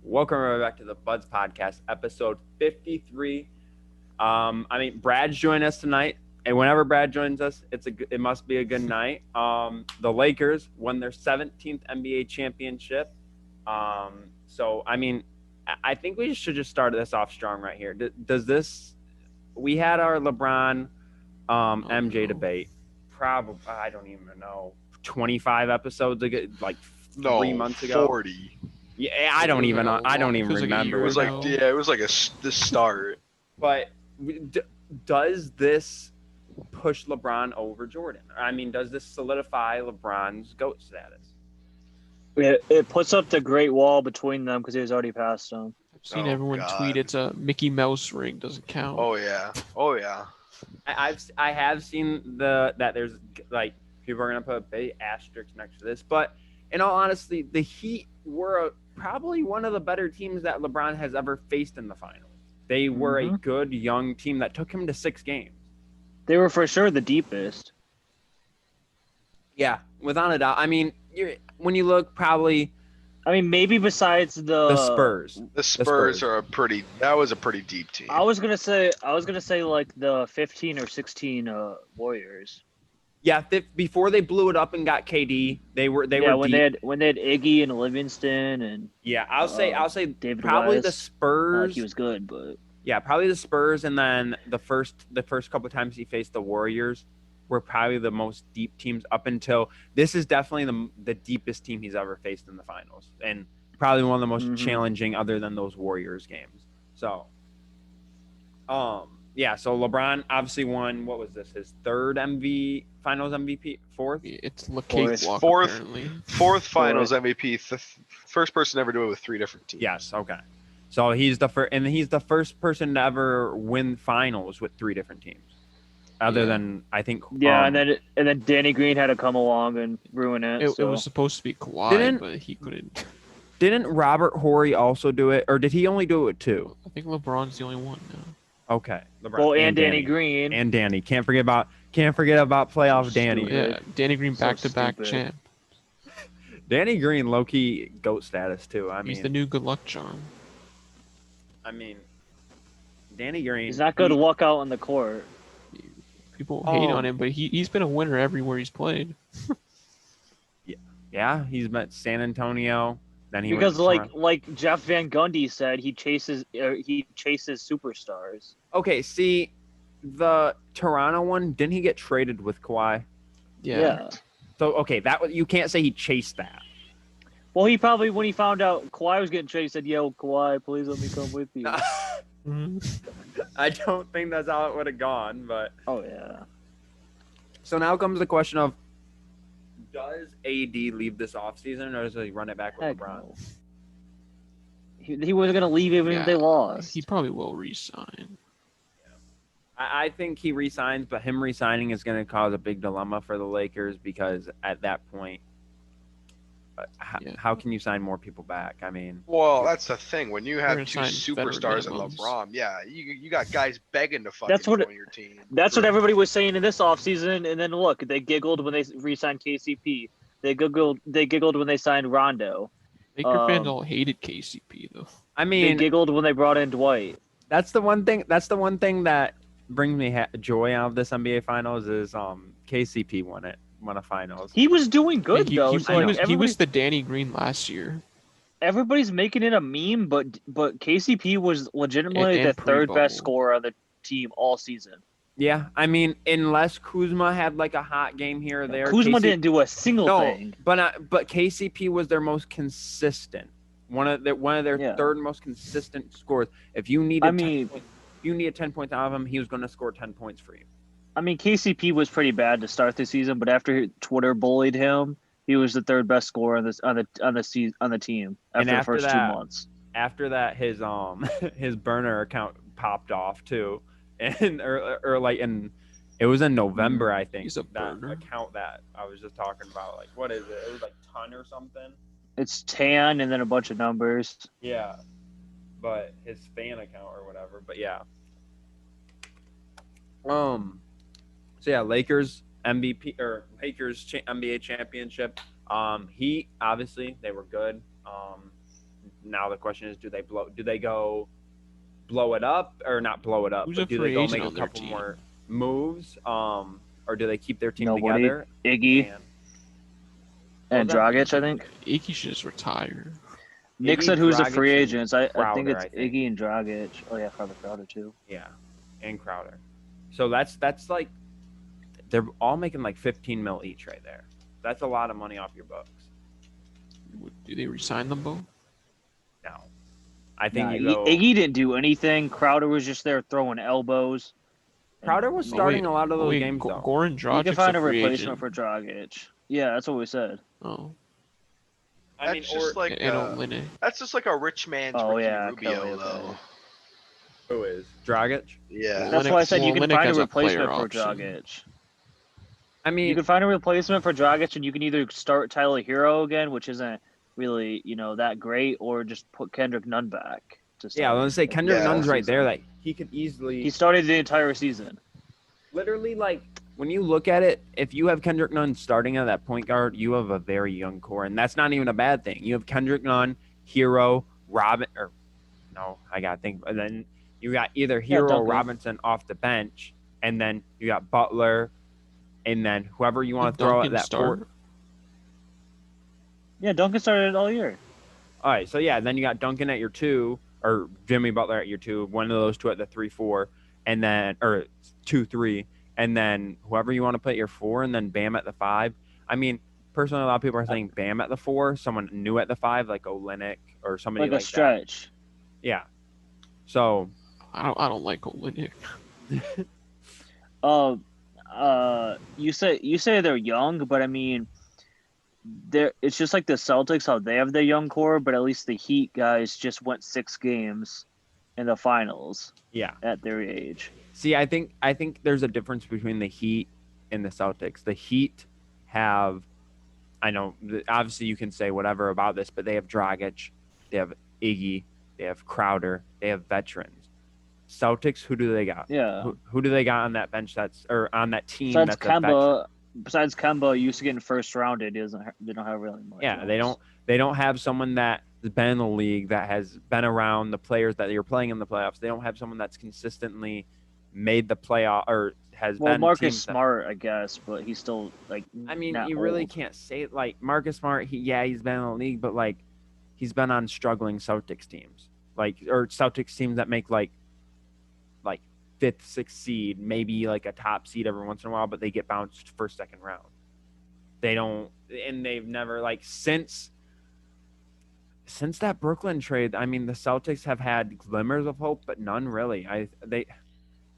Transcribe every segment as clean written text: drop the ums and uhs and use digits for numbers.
Welcome right back to the Buds Podcast, episode 53. Brad's joining us tonight, and whenever Brad joins us, it must be a good night. The Lakers won their 17th NBA championship. I think we should just start this off strong right here. We had our LeBron MJ debate, probably, I don't even know, 25 episodes ago, like 3 months ago. 40. Yeah, I don't even remember. It was the start. But does this push LeBron over Jordan? I mean, does this solidify LeBron's GOAT status? It puts up the great wall between them because he was already past them. I've seen everyone tweet it's a Mickey Mouse ring, doesn't count. Oh yeah. I have seen that there's like people are gonna put a big asterisk next to this, but in all honesty, the Heat were probably one of the better teams that LeBron has ever faced in the finals. They were a good young team that took him to 6 games. They were for sure the deepest. Yeah, without a doubt. I mean, when you look, probably. I mean, maybe besides the Spurs. The Spurs are that was a pretty deep team. I was gonna say like the 15 or 16 Warriors. Yeah, before they blew it up and got KD, they were when deep. they had Iggy and Livingston and I'll say David probably West. the Spurs. He was good, but yeah, probably the Spurs, and then the first couple of times he faced the Warriors were probably the most deep teams up until this is definitely the deepest team he's ever faced in the finals, and probably one of the most challenging other than those Warriors games. So, so LeBron obviously won. What was this? His third Finals MVP? Fourth? It's cakewalk, Fourth. apparently. Fourth Finals MVP. First person to ever do it with 3 different teams. Yes. Okay. So he's the first, and he's the first person to ever win finals with 3 different teams, other than I think. Yeah, and then Danny Green had to come along and ruin it. It was supposed to be Kawhi, but he couldn't. Didn't Robert Horry also do it, or did he only do it with 2? I think LeBron's the only one now. Okay, LeBron. Well, and Danny Green and Danny. Can't forget about playoff Danny. Yeah, Danny Green back-to-back champ. Danny Green, low-key GOAT status too. He's the new good luck charm. I mean, Danny Green. He's not good luck out on the court. People hate on him, but he's been a winner everywhere he's played. Yeah, he's met San Antonio. Then he because like Jeff Van Gundy said, he chases superstars. Okay, see, the Toronto one, didn't he get traded with Kawhi? Yeah. So okay, you can't say he chased that. Well, he probably, when he found out Kawhi was getting traded, he said, "Yo, Kawhi, please let me come with you." I don't think that's how it would have gone, but. Oh yeah. So now comes the question of, does AD leave this offseason, or does he run it back with LeBron? No. He wasn't going to leave even if they lost. He probably will re-sign. I think he re-signs, but him re-signing is going to cause a big dilemma for the Lakers because at that point, how can you sign more people back? I mean, well, that's the thing. When you have 2 superstars in LeBron, you got guys begging to fucking join your team. That's what everybody was saying in this offseason, and then look, they giggled when they re-signed KCP. They giggled when they signed Rondo. Laker fans all hated KCP though. I mean, they giggled when they brought in Dwight. That's the one thing that brings me joy out of this NBA Finals is KCP won a finals. He was doing good though. He was the Danny Green last year. Everybody's making it a meme, but KCP was legitimately the third best scorer on the team all season. Yeah, I mean, unless Kuzma had like a hot game here or there. Kuzma didn't do a single thing. But KCP was their most consistent. One of their third most consistent scores. If you needed 10 points out of him, he was going to score 10 points for you. I mean, KCP was pretty bad to start the season, but after Twitter bullied him, he was the third best scorer on the team after the first 2 months. After that, his burner account popped off too, and it was in November, I think. He's a burner. Account that I was just talking about, like, what is it? It was like ton or something. It's tan and then a bunch of numbers. Yeah, but his fan account or whatever. But yeah. So yeah, Lakers MVP or Lakers NBA championship. Heat, obviously they were good. now the question is, do they go blow it up or not blow it up? Who's But a do they free go agent make a on their couple team? more moves? Or do they keep their team Nobody. together? Iggy and Dragic, I think. Iggy should just retire. Nick Iggy, said who's the Dragic, free and agents. I think Crowder, it's Iggy and Dragic. Oh yeah, Crowder too. Yeah, and Crowder. So that's like they're all making like 15 mil each right there. That's a lot of money off your books. Do they resign them both? No, I think Iggy didn't do anything. Crowder was just there throwing elbows. Crowder was starting a lot of those games though. Goran Dragic. You can find a replacement agent. for Dragic. Yeah, that's what we said. Oh. That's just like a rich man's Ricky Rubio, though. Who is Dragic? Yeah, that's why I said you can find a replacement for Dragic. I mean, you can find a replacement for Dragic, and you can either start Tyler Hero again, which isn't really that great, or just put Kendrick Nunn back. Yeah, I was gonna say Kendrick Nunn's right there. Like he could easily. He started the entire season. Literally, like when you look at it, if you have Kendrick Nunn starting at that point guard, you have a very young core, and that's not even a bad thing. You have Kendrick Nunn, Hero, Robin, or no, I gotta think. And then you got either Hero or Robinson off the bench, and then you got Butler, and then whoever you want to throw at that court. Yeah, Duncan started all year. All right, so yeah, then you got Duncan at your 2, or Jimmy Butler at your 2, one of those two at the 3-4, and then or 2-3. And then whoever you want to put your 4, and then Bam at the 5. I mean, personally, a lot of people are saying Bam at the 4, someone new at the 5, like Olynyk or somebody like a stretch. That. Yeah. So I don't like Olynyk. You say they're young, but I mean, it's just like the Celtics, how they have their young core, but at least the Heat guys just went 6 games in the finals. Yeah. At their age. See, I think there's a difference between the Heat and the Celtics. The Heat have, I know, obviously you can say whatever about this, but they have Dragic, they have Iggy, they have Crowder, they have veterans. Celtics, who do they got? Yeah. Who do they got on that bench on that team? Besides Kemba, used to get in first round, they don't have really much. Yeah, they don't have someone that has been in the league, that has been around the players that you're playing in the playoffs. They don't have someone that's consistently made the playoff or has been. Well, Marcus Smart, I guess, but he's still like. I mean, you really can't say it like Marcus Smart. He's been in the league, but like he's been on struggling Celtics teams, or Celtics teams that make like 5th, 6th seed, maybe like a top seed every once in a while, but they get bounced first, second round. They don't, and they've never since that Brooklyn trade. I mean, the Celtics have had glimmers of hope, but none really. They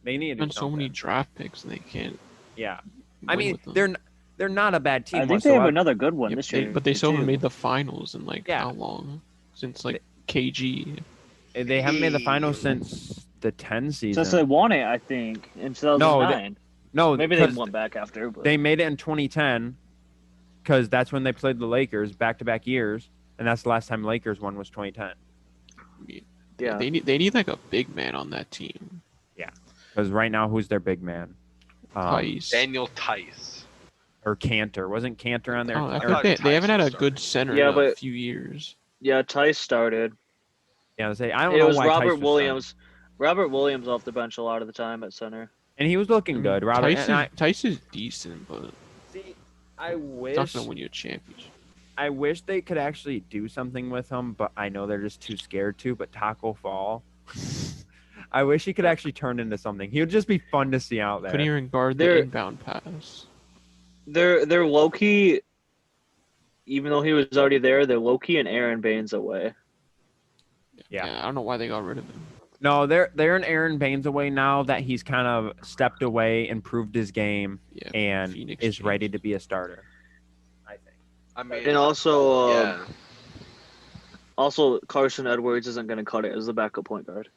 need to do so many draft picks and they can't. Yeah, I mean they're not a bad team. I think they have another good one this year, but they still haven't made the finals in how long? Since KG. They haven't made the finals since the 10 season. Since they won it, I think, in 2009. No, maybe they won back after. But they made it in 2010 because that's when they played the Lakers back-to-back years, and that's the last time Lakers won was 2010. Yeah, they need like a big man on that team. Yeah, because right now, who's their big man? Daniel Tice. Or Cantor. Wasn't Cantor on there? Oh, they haven't had a good center in a few years. Yeah, Tice started. Yeah, I don't know why Robert Williams. Robert Williams off the bench a lot of the time at center. And he was looking good. Tice is decent, but see, I wish it's not gonna win you a championship. I wish they could actually do something with him, but I know they're just too scared to. But Taco Fall, I wish he could actually turn into something. He would just be fun to see out there. Couldn't even guard the inbound pass. They're low key, even though he was already there. They're low key and Aaron Baines away. Yeah, I don't know why they got rid of him. No, they're an Aaron Baines away now that he's kind of stepped away, improved his game, and Phoenix is ready to be a starter. I think. I mean, and also, also Carson Edwards isn't going to cut it as the backup point guard.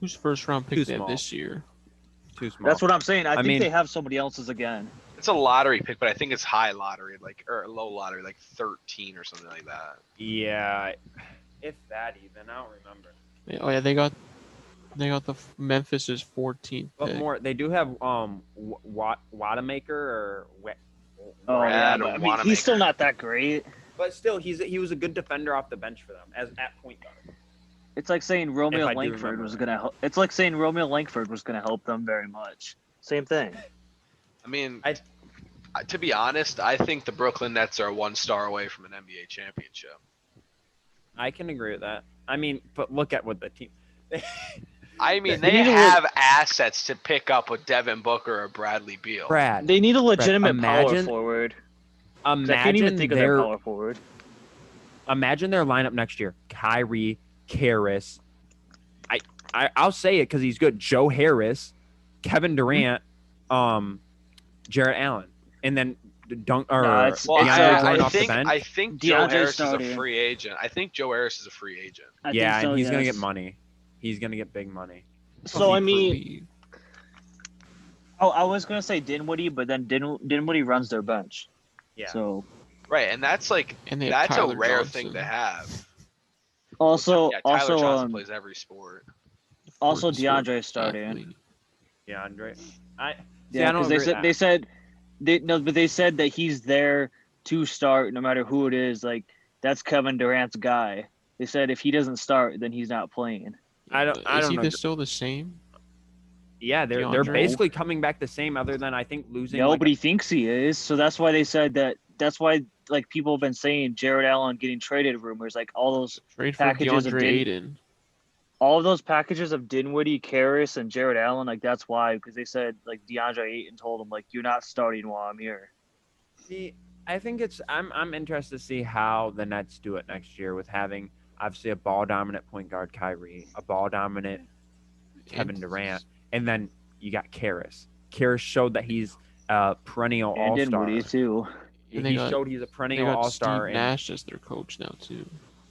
Who's first round pick they have this year? Too small. That's what I'm saying. I think they have somebody else's again. It's a lottery pick, but I think it's high lottery, or low lottery, 13 or something like that. Yeah, if that even, I don't remember. Oh yeah, they got the Memphis's 14th. But more, they do have Wanamaker or I mean, he's still not that great. But still, he was a good defender off the bench for them at point guard. It's like saying Romeo If I do Langford was remember gonna. It's like saying Romeo Langford was gonna help them very much. Same thing. I mean, to be honest, I think the Brooklyn Nets are 1 star away from an NBA championship. I can agree with that. I mean, but look at what the team. I mean, they have assets to pick up with Devin Booker or Bradley Beal. Brad, They need a legitimate power imagine- forward. 'Cause Imagine I can't even think of their power forward. Imagine their lineup next year: Kyrie, Karras. I'll say it because he's good. Joe Harris, Kevin Durant, Jarrett Allen, and then I think Joe DeAndre Harris starting. is a free agent. I think Joe Harris is a free agent. Yeah, so, and he's yes. gonna get money. He's gonna get big money. So I mean, I was gonna say Dinwiddie, but then Dinwiddie runs their bench. Yeah. So right, and that's like that's a rare thing to have. Also, Tyler Johnson plays every sport. Also, DeAndre starting. DeAndre, they said that he's there to start no matter who it is. Like that's Kevin Durant's guy. They said if he doesn't start, then he's not playing. I don't know. Is he still the same? Yeah, they're basically coming back the same, other than I think losing. Nobody thinks he is, so that's why they said that. That's why like people have been saying Jarrett Allen getting traded rumors, like all those packages of all of those packages of Dinwiddie, Karras, and Jarrett Allen. Like that's why, because they said like DeAndre Ayton told him like you're not starting while I'm here. See, I think I'm interested to see how the Nets do it next year with having obviously a ball dominant point guard Kyrie, a ball dominant Kevin Durant. And then you got Karras. Karras showed that he's a perennial all-star. Dinwiddie too. He showed he's a perennial all-star. Steve Nash as their coach now too.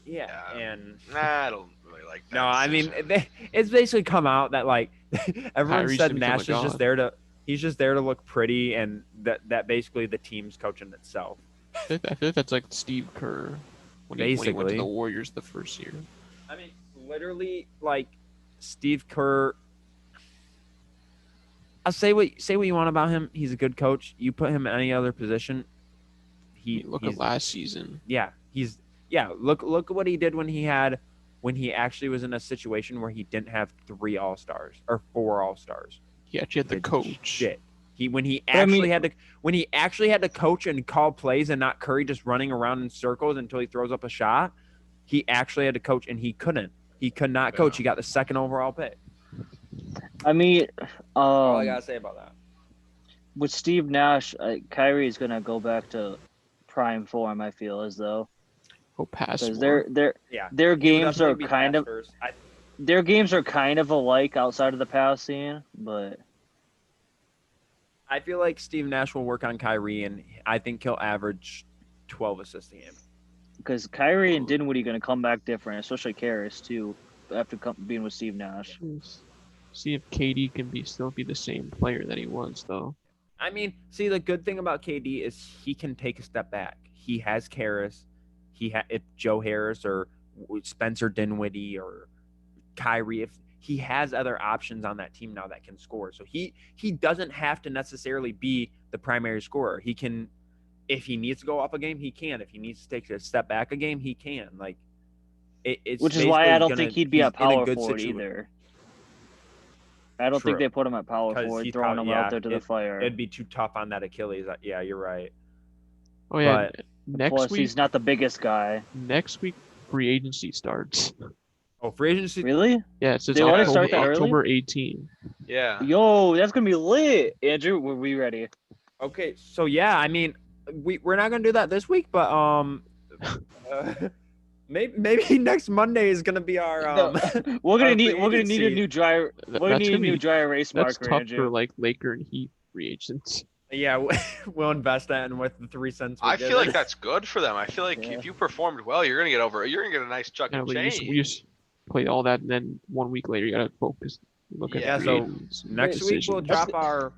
Yeah, and I don't really like that. No, I mean it's basically come out that like everyone Kyrie's said Nash is just there to look pretty, and that basically the team's coaching itself. I feel like that's like Steve Kerr when he went to the Warriors the first year. I mean, literally, like Steve Kerr. I'll say what you want about him. He's a good coach. You put him in any other position. Look at last season. Yeah, Look at what he did when he actually was in a situation where he didn't have 3 All-Stars or 4 All-Stars. He actually had to coach. Shit. When he actually had to coach and call plays and not Curry just running around in circles until he throws up a shot. He actually had to coach, and he couldn't. He could not coach. He got the 2nd overall pick. I mean, all I gotta say about that. With Steve Nash, Kyrie is gonna go back to prime form. I feel as though. Because their games are kind of alike outside of the pass scene, but I feel like Steve Nash will work on Kyrie, and I think he'll average 12 assists a game. Because Kyrie and Dinwiddie are going to come back different, especially Karras too, after being with Steve Nash. See if KD can still be the same player that he was, though. I mean, see, the good thing about KD is he can take a step back. He has Karras. If Joe Harris or Spencer Dinwiddie or Kyrie, if he has other options on that team now that can score. So he doesn't have to necessarily be the primary scorer. He can, if he needs to go up a game, he can. If he needs to take a step back a game, he can. Like it's which is why I don't think he'd be a power forward either. I don't think they put him at power forward, throwing him out there to the fire. It'd be too tough on that Achilles. Yeah, you're right. Oh yeah. But next week, he's not the biggest guy. Next week, free agency starts. Oh, free agency? Really? Yeah, it says they want to start that October early? 18. Yeah. Yo, that's gonna be lit. Andrew, were we ready? Okay, so yeah, I mean, we're not gonna do that this week, but maybe next Monday is gonna be our we're gonna need a new dry erase marker. That's tough Andrew. for like Laker and Heat free agents. Yeah, we'll invest that in with the 3 cents. I feel like that's good for them. I feel like if you performed well, you're gonna get a nice chunk of change. We just play all that, and then 1 week later, you gotta focus. Look at so next week we'll drop our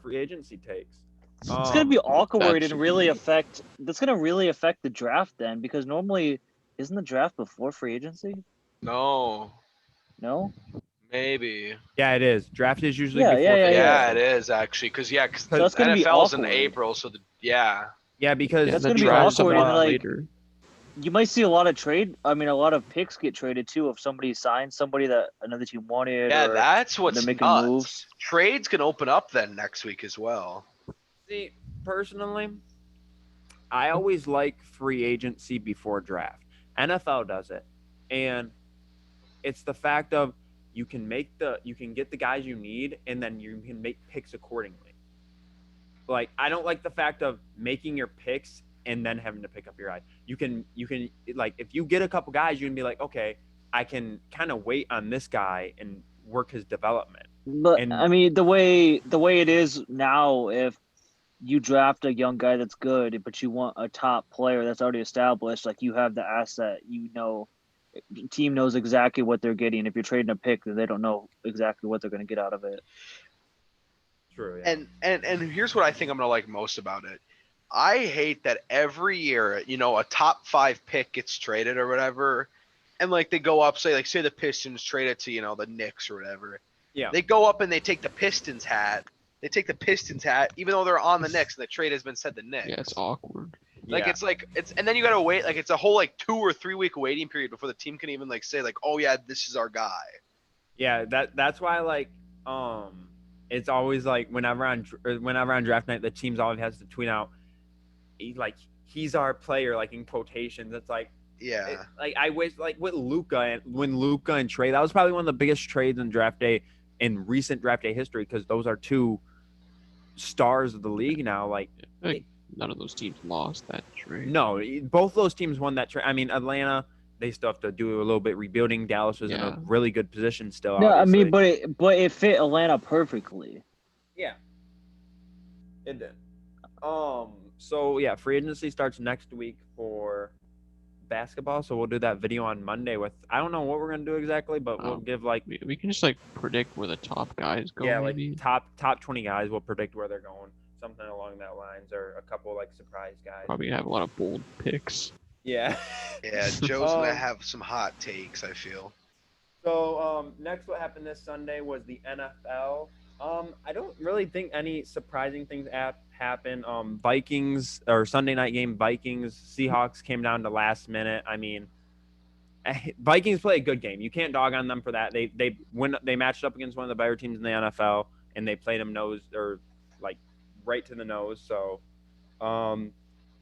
free agency takes. It's gonna be awkward and really affect. That's gonna really affect the draft then, because normally isn't the draft before free agency? No. Maybe. Yeah, it is. Draft is usually before. Yeah, it is actually, because so that's gonna NFL's be in April, so Yeah, because that's the gonna be draft's awkward. And like, later. you might see a lot of picks get traded too if somebody signs somebody that another team wanted. Yeah, or that's what's they're making nuts. moves. Trades can open up then next week as well. See, personally, I always like free agency before draft. NFL does it, and it's the fact of you can get the guys you need, and then you can make picks accordingly. Like, I don't like the fact of making your picks and then having to pick up your guy. You can like, if you get a couple guys, you can be like, okay, I can kind of wait on this guy and work his development. But I mean, the way it is now, if you draft a young guy that's good, but you want a top player that's already established, like you have the asset, the team knows exactly what they're getting. If you're trading a pick, then they don't know exactly what they're going to get out of it. True. Yeah. And here's what I think I'm gonna like most about it. I hate that every year, a top 5 pick gets traded or whatever, and like they go up, say the Pistons trade it to the Knicks or whatever. Yeah. They go up and they take the Pistons hat. They take the Pistons hat, even though they're on the Knicks and the trade has been said to Knicks. Yeah, it's awkward. And then you gotta wait, it's a whole 2 or 3 week waiting period before the team can even say oh yeah, this is our guy. Yeah, that's why it's always whenever on draft night, the teams always has to tweet out he's our player, in quotations. It's yeah. I wish with Luka, when Luka and Trey, that was probably one of the biggest trades in recent draft day history, because those are two stars of the league now. None of those teams lost that trade. No, both those teams won that trade. I mean, Atlanta, they still have to do a little bit rebuilding. Dallas was in a really good position still. No, obviously. I mean, but it fit Atlanta perfectly. Yeah, it did. So yeah, free agency starts next week for basketball. So we'll do that video on Monday with, I don't know what we're gonna do exactly, but we'll give we can just predict where the top guys go. Yeah, maybe. top 20 guys. We'll predict where they're going, something along that lines, or a couple surprise guys. Probably have a lot of bold picks. Yeah. Yeah, Joe's gonna have some hot takes, I feel. So next, what happened this Sunday was the NFL. I don't really think any surprising things happened. Vikings, or Sunday night game, Vikings Seahawks came down to last minute. I mean, Vikings play a good game. You can't dog on them for that. They matched up against one of the better teams in the NFL, and they played them right to the nose. So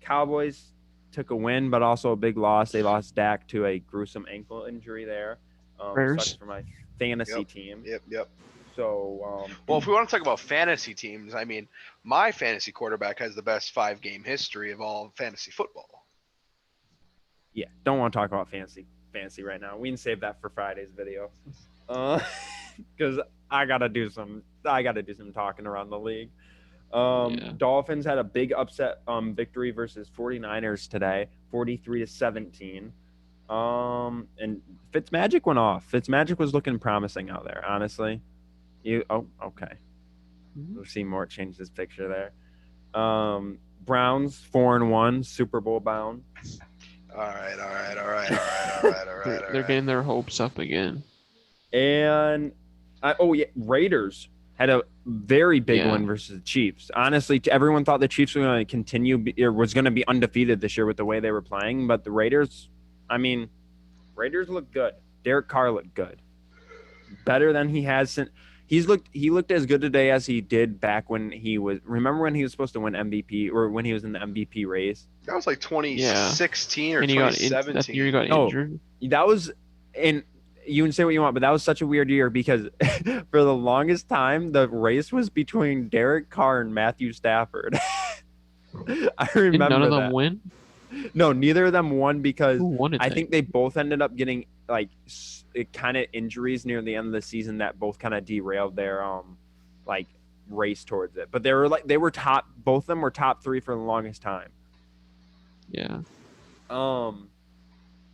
Cowboys took a win, but also a big loss. They lost Dak to a gruesome ankle injury there. Sucks for my fantasy team. Yep. So, well, if we want to talk about fantasy teams, I mean, my fantasy quarterback has the best 5-game history of all fantasy football. Yeah, don't want to talk about fantasy right now. We can save that for Friday's video, because I gotta do some talking around the league. Dolphins had a big upset victory versus 49ers today, 43-17. And Fitzmagic went off. Fitzmagic was looking promising out there, honestly. Okay. We'll see more change this picture there. Browns 4-1, Super Bowl bound. All right. They're getting their hopes up again. And Raiders had a very big win versus the Chiefs. Honestly, everyone thought the Chiefs were going to continue, or was going to be undefeated this year with the way they were playing. But the Raiders look good. Derek Carr looked good, better than he has since. He looked as good today as he did back when he was. Remember when he was supposed to win MVP, or when he was in the MVP race? That was 2016 or 2017. That year he got injured. That was, and you can say what you want, but that was such a weird year because for the longest time the race was between Derek Carr and Matthew Stafford. I remember. Did none of them win? No, neither of them won because I think they both ended up getting kind of injuries near the end of the season that both kind of derailed their race towards it. But they were top. Both of them were top 3 for the longest time. Yeah.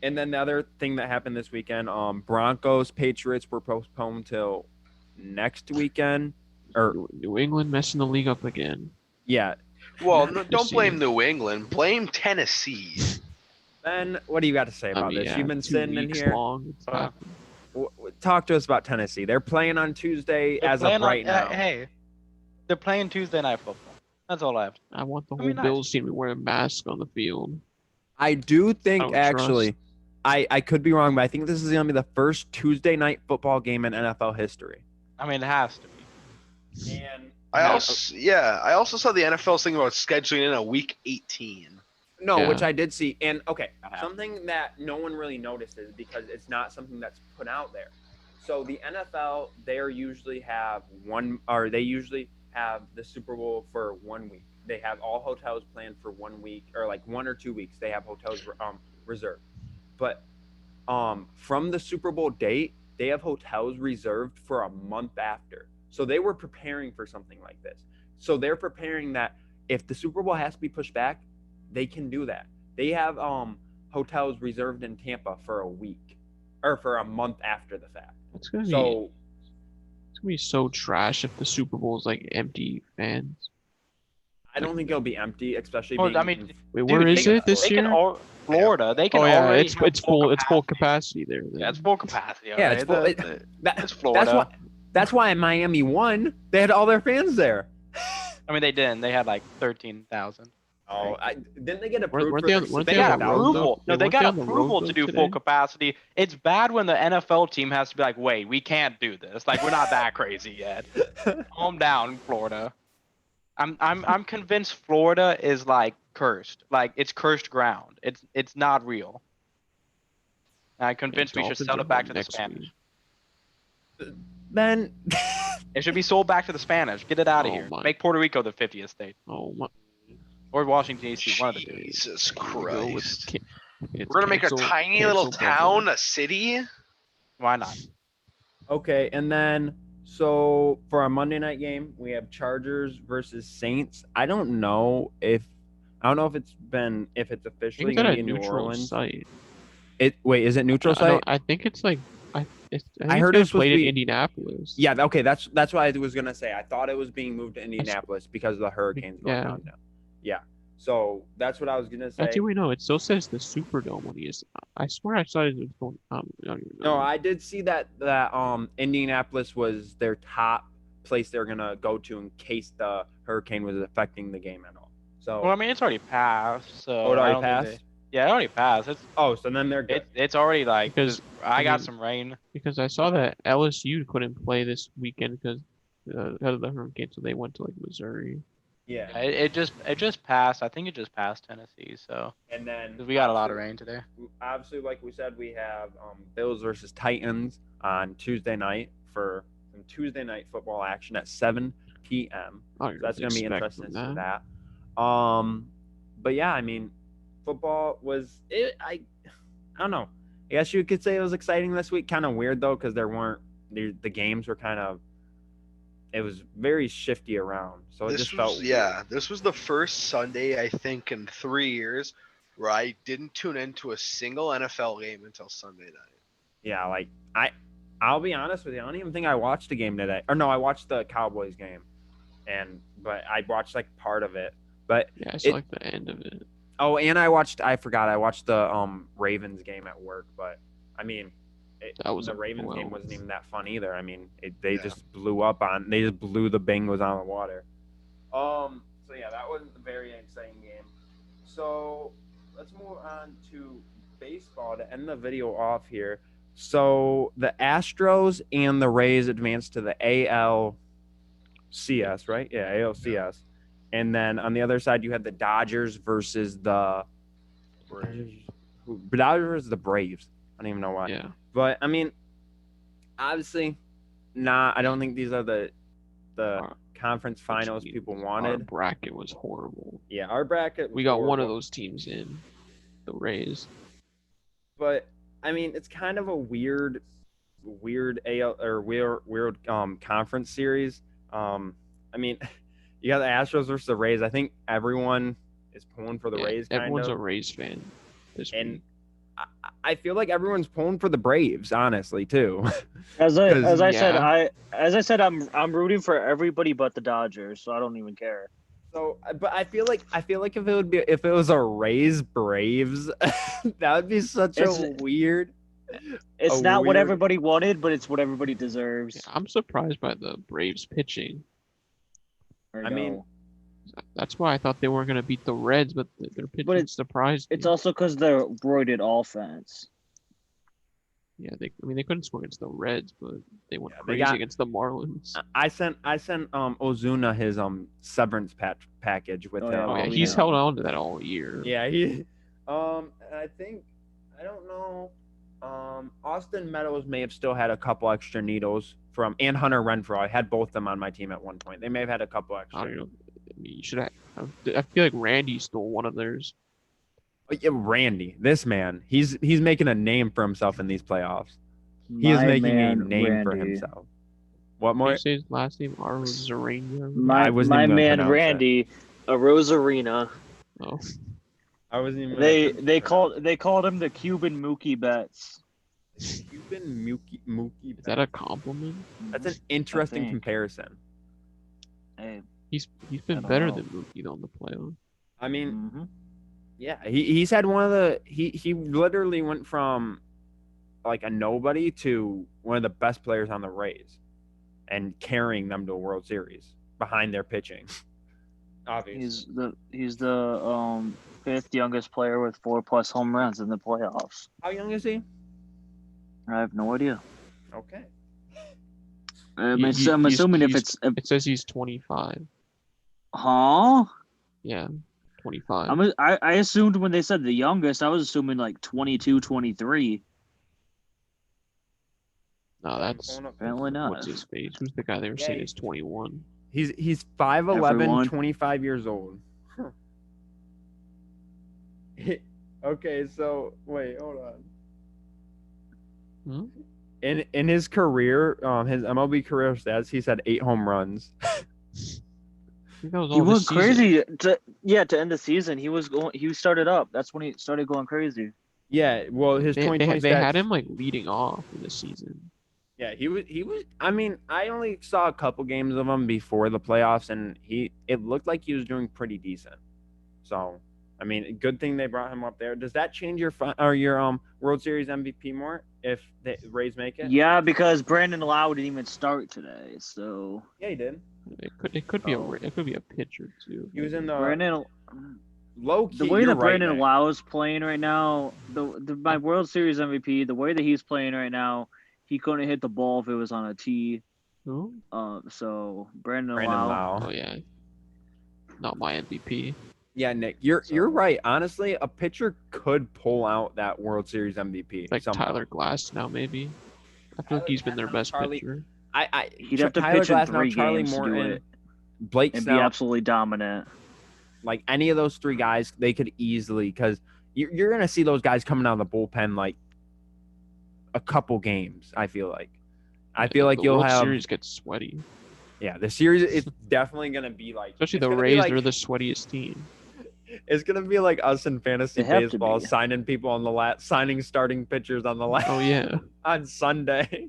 And then the other thing that happened this weekend, Broncos Patriots were postponed till next weekend. Or New England messing the league up again. Yeah. Well, don't blame New England. Blame Tennessee. Ben, what do you got to say about this? You've been sitting in here. Talk to us about Tennessee. They're playing on Tuesday as of right now. Hey, they're playing Tuesday Night Football. That's all I have. I want the I whole mean, nice. Bills team to wear a mask on the field. I do think don't actually, I could be wrong, but I think this is going to be the first Tuesday night football game in NFL history. I mean, it has to be. And I also saw the NFL's thinking about scheduling in a week 18. No, Yeah. which I did see. And okay, Uh-huh. something that no one really notices because it's not something that's put out there. So the NFL, they usually have the Super Bowl for 1 week. They have all hotels planned for 1 week or like 1 or 2 weeks. They have hotels reserved. But from the Super Bowl date, they have hotels reserved for a month after. So they were preparing for something like this. So they're preparing that if the Super Bowl has to be pushed back, they can do that. They have hotels reserved in Tampa for a week or for a month after the fact. It's gonna be so trash if the Super Bowl is like empty fans. I don't think it'll be empty, especially Well, being. I mean, Wait, where is it this year? Florida. They can Oh yeah, already. it's full capacity there. Then. Yeah, it's full capacity. Yeah, it's full. It's Florida. That's why Miami won. They had all their fans there. I mean, they didn't. They had like 13,000. Oh, didn't they get approved? Weren't They they got on the road, approval. though? No, they Weren't got they on the road, approval though, to do today? full capacity. It's bad when the NFL team has to be like, wait, we can't do this. Like, we're not that crazy yet. Calm down, Florida. I'm convinced Florida is like cursed. Like, it's cursed ground. It's not real. And I'm convinced we should Dolphins sell are it back home to the next Spanish. week. Then It should be sold back to the Spanish. Get it out of Oh here. my- Make Puerto Rico the 50th state. Oh my! Or Washington, D.C. One of the two. Jesus Go with Christ. it's We're gonna make a cancel- tiny little cancel town Buffalo. a city. Why not? okay, and then so for our Monday night game, we have Chargers versus Saints. I don't know if it's I officially think it's going at to a be in New neutral Orleans. site. Is it neutral site? I think it's like I I heard it was supposed played to in be- Indianapolis. Yeah, okay, that's what I was gonna say. I thought it was being moved to Indianapolis because of the hurricanes going Yeah. on now. Yeah, so that's what I was gonna say. Actually, wait, no. It still says the Superdome when he is. I swear I saw it was going. I don't even know. No, I did see that Indianapolis was their top place they're gonna go to in case the hurricane was affecting the game at all. So Well, I mean, it's already passed. So oh, it I already don't think passed. yeah, it already passed. So then they're good. It's already like Because, I I got mean- some rain. because I saw that LSU couldn't play this weekend because of the hurricane, so they went to like Missouri. Yeah, It just passed. I think it just passed Tennessee. So and then 'cause we got a lot of rain today. Obviously, like we said, we have Bills versus Titans on Tuesday night for some Tuesday night football action at 7 p.m. Oh, So that's going to be interesting to see that. that. But yeah, I mean, football was it. I don't know. I guess you could say it was exciting this week. Kind of weird though, because the games were kind of. It was very shifty around, so it just felt. This was the first Sunday I think in 3 years where I didn't tune into a single NFL game until Sunday night. Yeah, like I'll be honest with you. I don't even think I watched the game today. Or no, I watched the Cowboys game, but I watched like part of it. But Yeah, I saw like the end of it. oh, and I watched the Ravens game at work. But I mean, the Ravens game wasn't even that fun either. I mean, they just blew the Bengals out of the water. So yeah, that wasn't a very exciting game. So let's move on to baseball to end the video off here. So the Astros and the Rays advanced to the ALCS, right? Yeah, ALCS. And then on the other side, you had the Dodgers versus the the Braves. I don't even know why. Yeah. But I mean, obviously, I don't think these are the conference finals people Our wanted. bracket was horrible. Yeah, our bracket. We got one of horrible. those teams in, the Rays. But I mean, it's kind of a weird AL or weird conference series. I mean, you got the Astros versus the Rays. I think everyone is pulling for the Yeah, Rays. everyone's a Rays fan this And week. I feel like everyone's pulling for the Braves, honestly, too. As I yeah. said, I'm rooting for everybody but the Dodgers, so I don't even care. So, but I feel like if it was a Rays Braves, that would be such a weird. It's A not what weird- everybody wanted, but it's what everybody deserves. Yeah, I'm surprised by the Braves pitching. I mean, That's why I thought they weren't gonna beat the Reds, but their pitching surprised me. It's also because they're roided offense. Yeah, they couldn't score against the Reds, but they went Yeah, they crazy got- against the Marlins. I sent Ozuna his severance package with Oh, him. yeah, Oh yeah, well, he's yeah. held on to that all year. Yeah, he I think I don't know. Austin Meadows may have still had a couple extra needles and Hunter Renfroe. I had both of them on my team at one point. They may have had a couple I extra. don't know. I mean, you should have. I feel like Randy stole one of theirs. Oh, yeah, Randy, this man, he's making a name for himself in these playoffs. He is My making a man, name for Randy. himself. What Can more? you say his last name? Arozarena? My I wasn't even gonna man pronounce it. Randy, a Rosarina. Oh, I wasn't even. They called him the Cuban Mookie Betts. Cuban Mookie. is that a compliment? That's an interesting think. comparison. Hey, He's I been don't better know. than Mookie though in the playoffs. I mean, mhm. yeah, he's had one of the he literally went from like a nobody to one of the best players on the Rays and carrying them to a World Series behind their pitching. Obviously. He's the fifth youngest player with 4+ home runs in the playoffs. How young is he? I have no idea. Okay. I'm He's- assuming if he's- it's It says he's 25. huh. Yeah, 25. I assumed when they said the youngest, I was assuming like 22, 23. No, that's Apparently not. what's his face. Who's the guy they were saying Yeah. is 21? He's 5'11", Everyone. 25 years old. Huh. Okay, so wait, hold on. Hmm? In his career, his MLB career stats, he's had 8 home runs. I think that was all He this went season. crazy to end the season. He started up. That's when he started going crazy. Yeah, well, his They 2020 they had stats- him like leading off in the season. Yeah, he was. I mean, I only saw a couple games of him before the playoffs, and it looked like he was doing pretty decent. So, I mean, good thing they brought him up there. Does that change your World Series MVP more if the Rays make it? Yeah, because Brandon Lau didn't even start today. So Yeah, he did. It could be Oh. it could be a pitcher too. He was in the Brandon, low key. the way you're that right, Brandon Nick. Lau is playing right now, my World Series MVP, the way that he's playing right now, he couldn't hit the ball if it was on a tee. Who? So Brandon Brandon Lau. Lau. Oh yeah, not my MVP. Yeah, Nick, you're right. Honestly, a pitcher could pull out that World Series MVP. Like somehow. Tyler Glass now maybe. I feel Tyler like he's been their Glass, best Charlie- pitcher. He'd have to Tyler pitch in Glasnow, 3 Charlie games to do Morton, it Blake and be Snell. absolutely dominant. Like any of those 3 guys, they could easily, because you're gonna see those guys coming out of the bullpen like a couple games. I feel like The you'll World have Series gets sweaty, the series. It's definitely gonna be like, especially it's the gonna be Rays. like- They're the sweatiest team. It's gonna be like us in fantasy They have to baseball, be. signing people on the signing starting pitchers on the Oh yeah, on Sunday.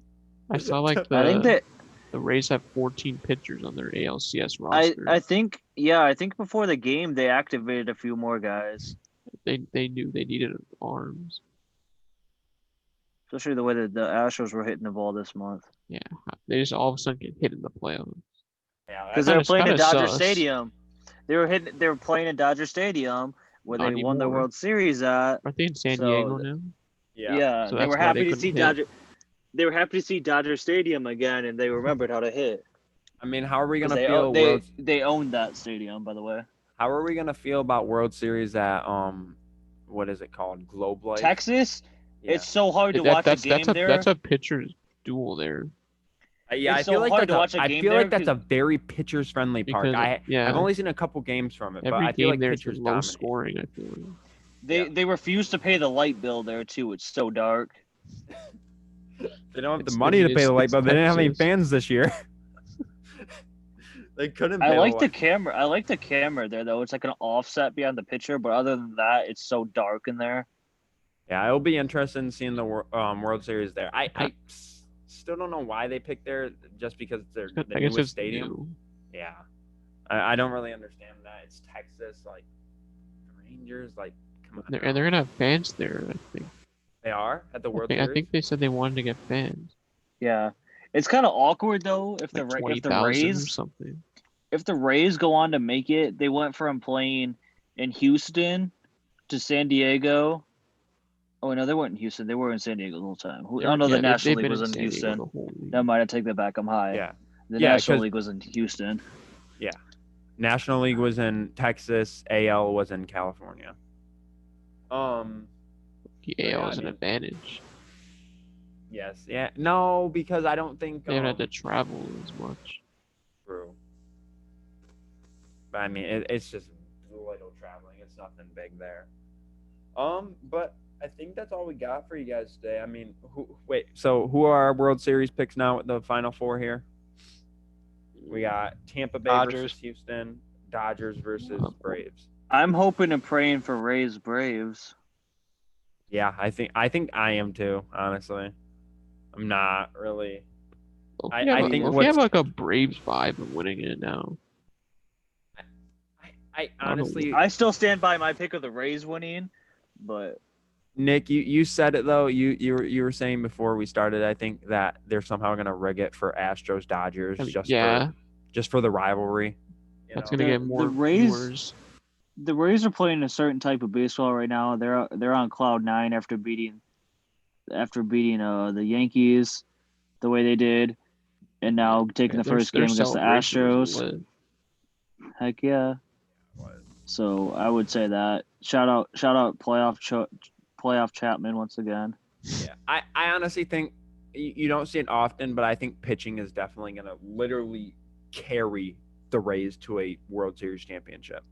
I saw like I think that the Rays have 14 pitchers on their ALCS I roster. think before the game they activated a few more guys, They knew they needed arms. especially the way that the Astros were hitting the ball this month. Yeah, they just all of a sudden get hit in the playoffs. Yeah, Because That they were is playing in kinda Dodger sus. Stadium. They were playing in Dodger Stadium where Not they won the anymore. World Series at. Aren't they in San So, Diego now? Yeah, So they that's were why happy they to couldn't see hit. Dodger. They were happy to see Dodger Stadium again, and they remembered how to hit. I mean, how are we 'Cause gonna They, feel? own- they, they owned that stadium, by the way. How are we gonna feel about World Series at what is it called? Globe Life. Texas, Yeah. it's so hard to That- watch that's a game there. that's a pitcher's duel there. Yeah, I it's feel so like hard to that's watch a I game feel like there that's a very pitchers friendly park. Because yeah, I've only seen a couple games from it, but every I feel game like there's pitchers low dominate. scoring. I feel like. They refuse to pay the light bill there too. It's so dark. They don't have the It's- money to pay the light it's bill. They didn't have any Texas. fans this year. They couldn't. Pay I like the light. camera. I like the camera there though. It's like an offset behind the picture, but other than that, it's so dark in there. Yeah, it'll be interesting seeing the World Series there. I still don't know why they picked there, just because it's the I guess newest it's stadium. new. Yeah, I don't really understand that. It's Texas, like the Rangers, like come on. And they're gonna have fans there. I think. They are at the World I Series. think they said they wanted to get fans. Yeah, it's kind of awkward though if Like the 20,000 or Rays something. if the Rays go on to make it, they went from playing in Houston to San Diego. Oh no, they weren't in Houston. They were in San Diego the whole time. Oh no, the National League was in Houston. Never mind, I take that back. I'm high. Yeah. The Yeah, National 'cause- League was in Houston. National League was in Texas. AL was in California. The Yeah, AL I is an mean- advantage. Yes. Yeah. No, because I don't think They don't have to travel as much. True. But I mean, it's just little traveling. It's nothing big there. But I think that's all we got for you guys today. I mean, so who are our World Series picks now with the Final Four here? We got Tampa Bay Dodgers. versus Houston, Dodgers versus Braves. I'm hoping and praying for Rays Braves. Yeah, I think I am too. Honestly, I'm not really. Well, I if you have, think if you what's- have like a Braves vibe of winning it now. I honestly, I still stand by my pick of the Rays winning, but Nick, you said it though. You were saying before we started. I think that they're somehow gonna rig it for Astros Dodgers I mean, just for the rivalry. you that's know? gonna The- get more the Rays- viewers. the Rays are playing a certain type of baseball right now. They're on cloud nine after beating the Yankees the way they did, and now taking Yeah, the first game against the celebration was Astros. lit. Heck yeah! So I would say that shout out playoff Chapman once again. Yeah, I honestly think you don't see it often, but I think pitching is definitely going to literally carry the Rays to a World Series championship.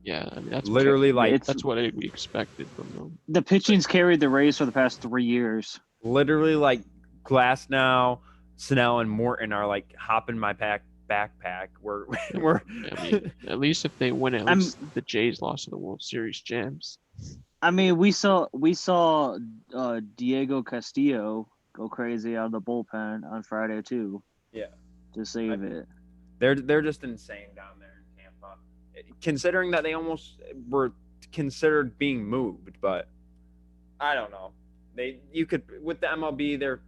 Yeah, I mean, that's Literally, like that's what we expected from them. The pitching's carried the Rays for the past 3 years. literally like Glasnow, Snell, and Morton are like hopping my backpack. We're I mean, at least if they win, at I'm- least the Jays lost to the World Series champs. I mean, we saw Diego Castillo go crazy out of the bullpen on Friday too. Yeah. To save it. they're just insane down there in Tampa, considering that they almost were considered being moved. But I don't know. You could with the MLB,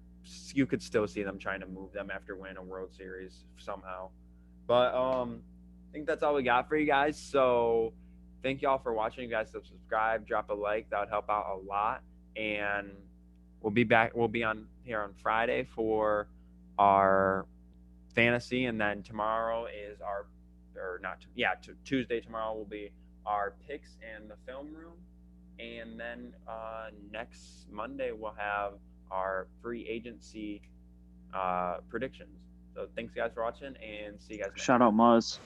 you could still see them trying to move them after winning a World Series somehow. But I think that's all we got for you guys. So thank y'all for watching. You guys subscribe, drop a like. That would help out a lot. And we'll be back. We'll be on here on Friday for our fantasy, and then tomorrow is Tuesday. Tomorrow will be our picks and the film room, and then next Monday we'll have our free agency predictions. So thanks guys for watching, and see you guys next Shout out Muzz.